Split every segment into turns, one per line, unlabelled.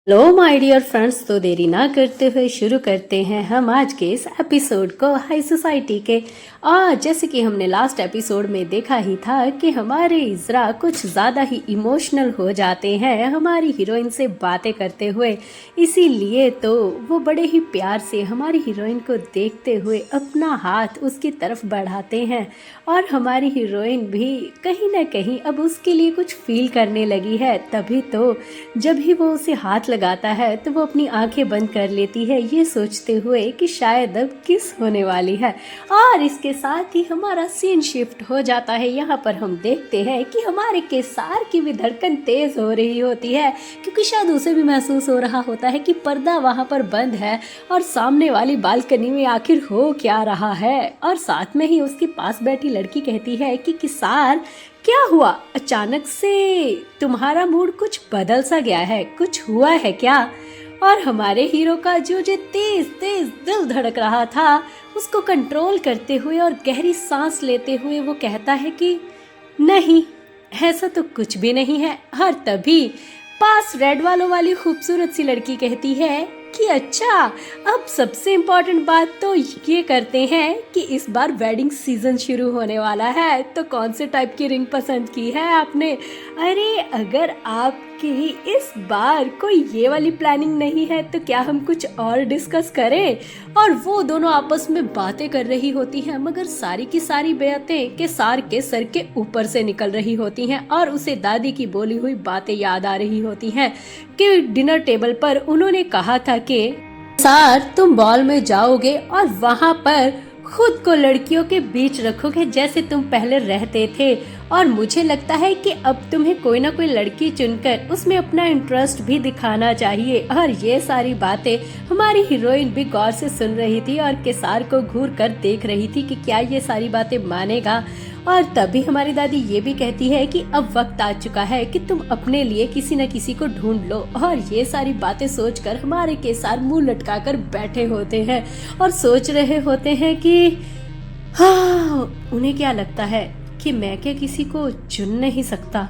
Hello my dear friends, तो देरी ना करते हुए शुरू करते हैं हम आज के इस एपिसोड को हाई सोसाइटी के। और जैसे कि हमने लास्ट एपिसोड में देखा ही था कि हमारे इज़रा कुछ ज़्यादा ही इमोशनल हो जाते हैं हमारी हीरोइन से बातें करते हुए। इसीलिए तो वो बड़े ही प्यार से हमारी हीरोइन को देखते हुए अपना हाथ उसकी तरफ बढ़ाते हैं और हमारी हीरोइन भी कहीं ना कहीं अब उसके लिए कुछ फील करने लगी है। तभी तो जब भी वो उसे हाथ लगाता है तो वो अपनी आंखें बंद कर लेती है, ये सोचते हुए कि शायद अब किस होने वाली है। और इसके साथ ही हमारा सीन शिफ्ट हो जाता है। यहाँ पर हम देखते हैं कि हमारे केसार की भी धड़कन तेज हो रही होती है, क्योंकि शायद उसे भी महसूस हो रहा होता है कि पर्दा वहाँ पर बंद है और सामने वाली बालकनी में आखिर हो क्या रहा है। और साथ में ही उसके पास बैठी लड़की कहती है कि केसार, क्या हुआ? अचानक से तुम्हारा मूड कुछ बदल सा गया है, कुछ हुआ है क्या? और हमारे हीरो का जो तेज तेज दिल धड़क रहा था उसको कंट्रोल करते हुए और गहरी सांस लेते हुए वो कहता है कि नहीं, ऐसा तो कुछ भी नहीं है। और तभी पास रेड वालों वाली खूबसूरत सी लड़की कहती है कि अच्छा, अब सबसे इम्पोर्टेंट बात तो ये करते हैं कि इस बार वेडिंग सीजन शुरू होने वाला है, तो कौन से टाइप की रिंग पसंद की है आपने? अरे अगर आपकी इस बार कोई ये वाली प्लानिंग नहीं है तो क्या हम कुछ और डिस्कस करें? और वो दोनों आपस में बातें कर रही होती हैं, मगर सारी की सारी बातें केसार के सर के ऊपर से निकल रही होती हैं और उसे दादी की बोली हुई बातें याद आ रही होती हैं कि डिनर टेबल पर उन्होंने कहा था कि केसार, तुम बॉल में जाओगे और वहां पर खुद को लड़कियों के बीच रखोगे जैसे तुम पहले रहते थे। और मुझे लगता है कि अब तुम्हें कोई ना कोई लड़की चुनकर उसमें अपना इंटरेस्ट भी दिखाना चाहिए। और ये सारी बातें हमारी हीरोइन भी गौर से सुन रही थी और केसार को घूर कर देख रही थी कि क्या ये सारी बातें मानेगा। और तभी हमारी दादी ये भी कहती है कि अब वक्त आ चुका है कि तुम अपने लिए किसी न किसी को ढूंढ लो। और ये सारी बातें सोचकर हमारे केसार मुंह लटकाकर बैठे होते हैं और सोच रहे होते हैं कि हाँ, उन्हें क्या लगता है कि मैं क्या किसी को चुन नहीं सकता?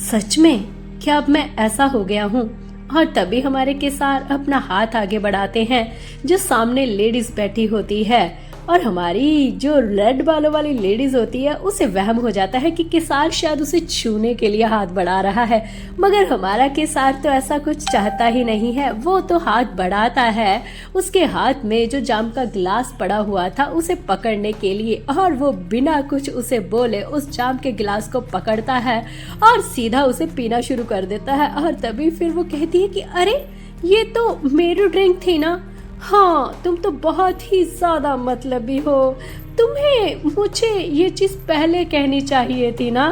सच में क्या अब मैं ऐसा हो गया हूँ? और तभी हमारे केसार अपना हाथ आगे बढ़ाते हैं जो सामने लेडीज बैठी होती है। और हमारी जो रेड बालों वाली लेडीज होती है उसे वहम हो जाता है कि केसार शायद उसे छूने के लिए हाथ बढ़ा रहा है, मगर हमारा केसार तो ऐसा कुछ चाहता ही नहीं है। वो तो हाथ बढ़ाता है उसके हाथ में जो जाम का गिलास पड़ा हुआ था उसे पकड़ने के लिए, और वो बिना कुछ उसे बोले उस जाम के गिलास को पकड़ता है और सीधा उसे पीना शुरू कर देता है। और तभी फिर वो कहती है कि अरे, ये तो मेरी ड्रिंक थी ना। हाँ, तुम तो बहुत ही ज्यादा मतलबी हो, तुम्हें मुझे ये चीज पहले कहनी चाहिए थी ना।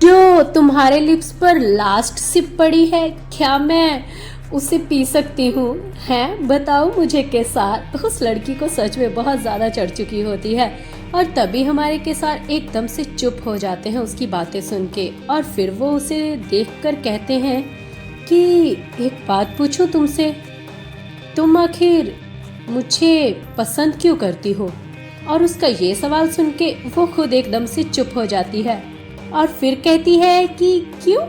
जो तुम्हारे लिप्स पर लास्ट सिप पड़ी है, क्या मैं उसे पी सकती हूँ? हैं, बताओ मुझे केसार। उस लड़की को सच में बहुत ज्यादा चढ़ चुकी होती है। और तभी हमारे केसार एकदम से चुप हो जाते हैं उसकी बातें सुन के। और फिर वो उसे देखकर कहते हैं कि एक बात पूछूं तुमसे, तुम आखिर मुझे पसंद क्यों करती हो? और उसका ये सवाल सुन के वो खुद एकदम से चुप हो जाती है और फिर कहती है कि क्यों,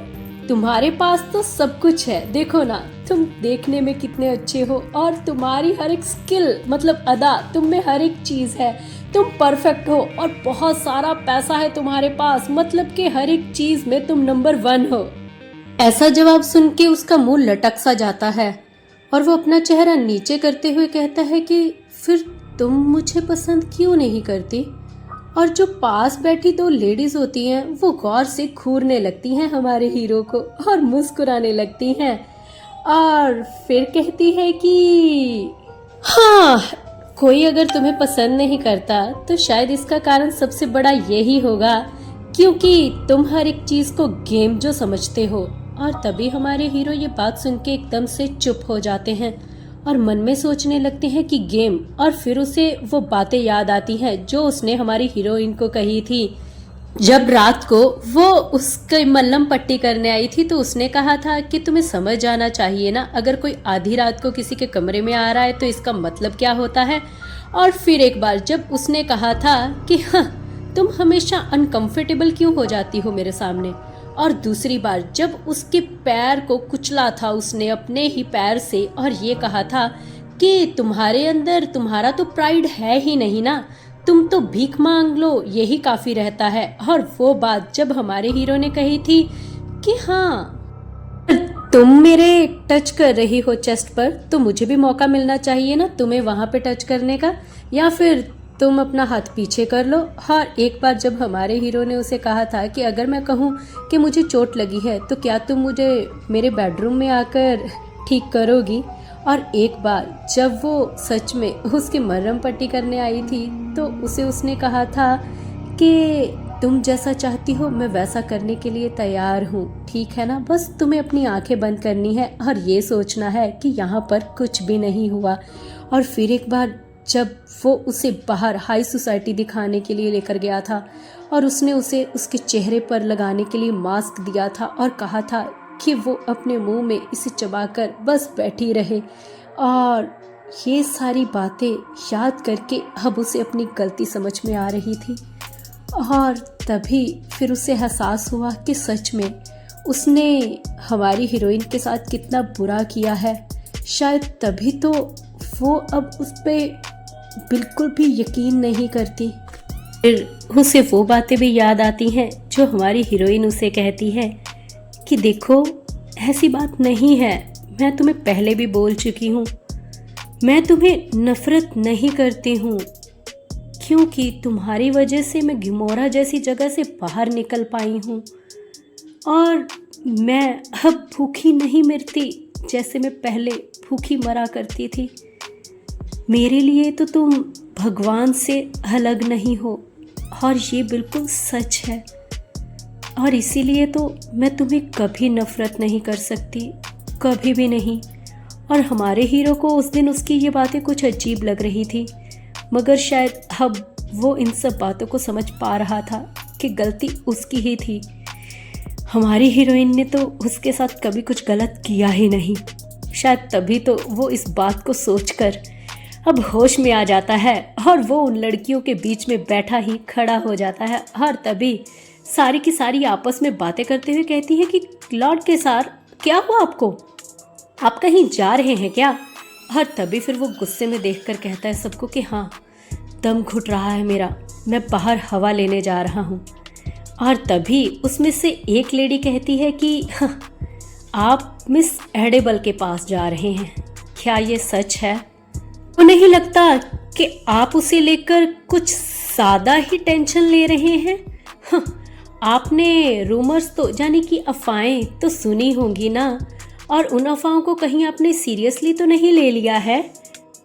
तुम्हारे पास तो सब कुछ है, देखो ना, तुम देखने में कितने अच्छे हो और तुम्हारी हर एक स्किल मतलब अदा, तुम में हर एक चीज है, तुम परफेक्ट हो और बहुत सारा पैसा है तुम्हारे पास, मतलब कि हर एक चीज में तुम नंबर 1 हो। ऐसा जवाब सुन के उसका मुंह लटक सा जाता है और वो अपना चेहरा नीचे करते हुए कहता है कि फिर तुम मुझे पसंद क्यों नहीं करती? और जो पास बैठी 2 लेडीज होती हैं वो गौर से घूरने लगती हैं हमारे हीरो को और मुस्कुराने लगती हैं और फिर कहती है कि हाँ, कोई अगर तुम्हें पसंद नहीं करता तो शायद इसका कारण सबसे बड़ा यही होगा क्योंकि तुम हर एक चीज को गेम जो समझते हो। और तभी हमारे हीरो ये बात सुन के एकदम से चुप हो जाते हैं और मन में सोचने लगते हैं कि गेम। और फिर उसे वो बातें याद आती हैं जो उसने हमारी हीरोइन को कही थी जब रात को वो उसके मल्लम पट्टी करने आई थी। तो उसने कहा था कि तुम्हें समझ जाना चाहिए ना, अगर कोई आधी रात को किसी के कमरे में आ रहा है तो इसका मतलब क्या होता है। और फिर एक बार जब उसने कहा था कि हाँ, तुम हमेशा अनकंफर्टेबल क्यों हो जाती हो मेरे सामने, और दूसरी बार जब उसके पैर को कुचला था उसने अपने ही पैर से और ये कहा था कि तुम्हारे अंदर तुम्हारा तो प्राइड है ही नहीं ना, तुम तो भीख मांग लो, यही काफ़ी रहता है। और वो बात जब हमारे हीरो ने कही थी कि हाँ तुम मेरे टच कर रही हो चेस्ट पर, तो मुझे भी मौका मिलना चाहिए ना तुम्हें वहाँ पे टच करने का, या फिर तुम अपना हाथ पीछे कर लो। और एक बार जब हमारे हीरो ने उसे कहा था कि अगर मैं कहूँ कि मुझे चोट लगी है तो क्या तुम मुझे मेरे बेडरूम में आकर ठीक करोगी। और एक बार जब वो सच में उसकी मरहम पट्टी करने आई थी तो उसे उसने कहा था कि तुम जैसा चाहती हो मैं वैसा करने के लिए तैयार हूँ, ठीक है ना, बस तुम्हें अपनी आंखें बंद करनी है और ये सोचना है कि यहाँ पर कुछ भी नहीं हुआ। और फिर एक बार जब वो उसे बाहर हाई सोसाइटी दिखाने के लिए लेकर गया था और उसने उसे उसके चेहरे पर लगाने के लिए मास्क दिया था और कहा था कि वो अपने मुंह में इसे चबाकर बस बैठी रहे। और ये सारी बातें याद करके अब उसे अपनी गलती समझ में आ रही थी। और तभी फिर उसे एहसास हुआ कि सच में उसने हमारी हीरोइन के साथ कितना बुरा किया है। शायद तभी तो वो अब उस पर बिल्कुल भी यकीन नहीं करती। फिर उसे वो बातें भी याद आती हैं जो हमारी हीरोइन उसे कहती है कि देखो ऐसी बात नहीं है, मैं तुम्हें पहले भी बोल चुकी हूँ, मैं तुम्हें नफरत नहीं करती हूँ, क्योंकि तुम्हारी वजह से मैं गिमोरा जैसी जगह से बाहर निकल पाई हूँ और मैं अब भूखी नहीं मरती जैसे मैं पहले भूखी मरा करती थी। मेरे लिए तो तुम भगवान से अलग नहीं हो और ये बिल्कुल सच है, और इसीलिए तो मैं तुम्हें कभी नफरत नहीं कर सकती, कभी भी नहीं। और हमारे हीरो को उस दिन उसकी ये बातें कुछ अजीब लग रही थी, मगर शायद अब वो इन सब बातों को समझ पा रहा था कि गलती उसकी ही थी। हमारी हीरोइन ने तो उसके साथ कभी कुछ गलत किया ही नहीं। शायद तभी तो वो इस बात को सोचकर अब होश में आ जाता है और वो उन लड़कियों के बीच में बैठा ही खड़ा हो जाता है। और तभी सारी की सारी आपस में बातें करते हुए कहती है कि लॉर्ड केसार क्या हुआ आपको, आप कहीं जा रहे हैं क्या। और तभी फिर वो गुस्से में देखकर कहता है सबको कि हाँ दम घुट रहा है मेरा, मैं बाहर हवा लेने जा रहा हूँ। और तभी उसमें से एक लेडी कहती है कि हाँ, आप मिस एडेबल के पास जा रहे हैं, क्या ये सच है। तो नहीं लगता कि आप उसे लेकर कुछ ज़्यादा ही टेंशन ले रहे हैं। हाँ, आपने रूमर्स तो यानी कि अफवाहें तो सुनी होंगी ना, और उन अफवाहों को कहीं आपने सीरियसली तो नहीं ले लिया है।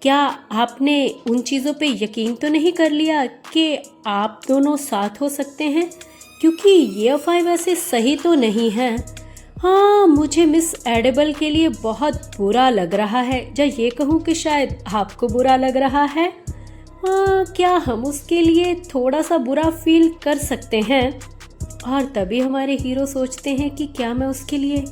क्या आपने उन चीज़ों पे यकीन तो नहीं कर लिया कि आप दोनों साथ हो सकते हैं, क्योंकि ये अफवाहें वैसे सही तो नहीं हैं। हाँ, मुझे मिस एडेबल के लिए बहुत बुरा लग रहा है, या ये कहूँ कि शायद आपको बुरा लग रहा है। हाँ, क्या हम उसके लिए थोड़ा सा बुरा फील कर सकते हैं। और तभी हमारे हीरो सोचते हैं कि क्या मैं उसके लिए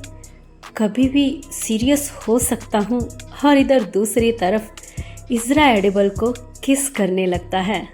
कभी भी सीरियस हो सकता हूँ। और इधर दूसरी तरफ इज़रा एडेबल को किस करने लगता है।